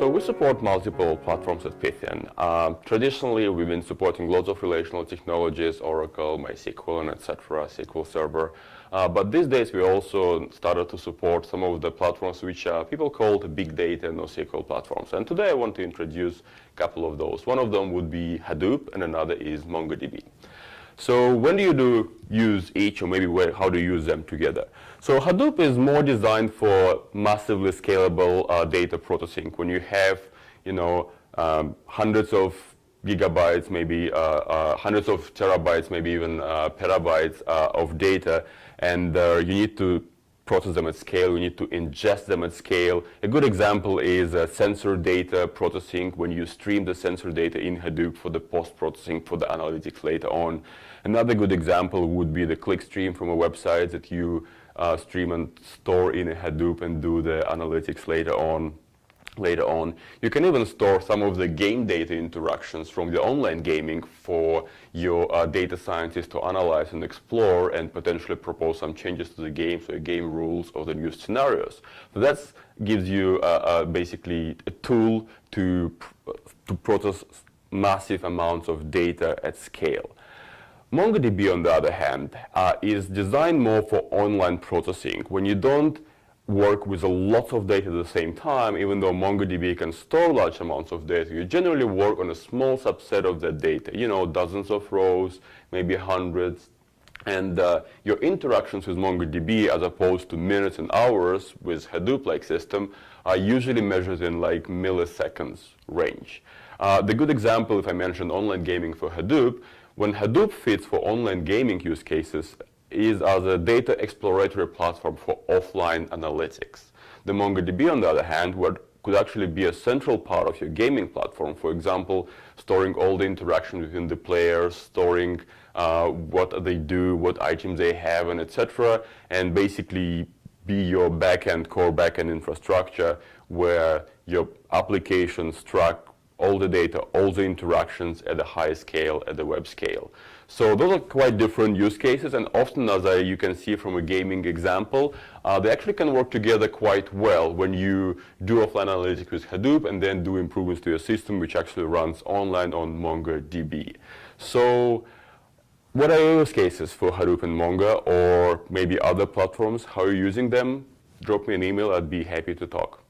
So we support multiple platforms at Python. Traditionally, we've been supporting lots of relational technologies, Oracle, MySQL, and etc., SQL Server. But these days, we also started to support some of the platforms which people call big data and NoSQL platforms. And today, I want to introduce a couple of those. One of them would be Hadoop, and another is MongoDB. So when do you use each, or maybe how do you use them together? So Hadoop is more designed for massively scalable data processing. When you have, hundreds of gigabytes, maybe hundreds of terabytes, maybe even petabytes of data, and you need to process them at scale, you need to ingest them at scale. A good example is sensor data processing, when you stream the sensor data in Hadoop for the post-processing for the analytics later on. Another good example would be the clickstream from a website that you stream and store in a Hadoop and do the analytics later on. You can even store some of the game data interactions from the online gaming for your data scientists to analyze and explore and potentially propose some changes to the game, so the game rules or the new scenarios. So that gives you basically a tool to process massive amounts of data at scale. MongoDB, on the other hand, is designed more for online processing. When you don't work with a lot of data at the same time, even though MongoDB can store large amounts of data, you generally work on a small subset of that data, dozens of rows, maybe hundreds. And your interactions with MongoDB, as opposed to minutes and hours with Hadoop-like system, are usually measured in like milliseconds range. The good example, if I mentioned online gaming for Hadoop, when Hadoop fits for online gaming use cases, is as a data exploratory platform for offline analytics. The MongoDB, on the other hand, could actually be a central part of your gaming platform. For example, storing all the interaction within the players, storing what they do, what items they have, and etc., and basically be your core backend infrastructure where your applications track all the data, all the interactions at the high scale, at the web scale. So those are quite different use cases, and often, as you can see from a gaming example, they actually can work together quite well when you do offline analytics with Hadoop and then do improvements to your system, which actually runs online on MongoDB. So what are your use cases for Hadoop and Mongo, or maybe other platforms? How are you using them? Drop me an email, I'd be happy to talk.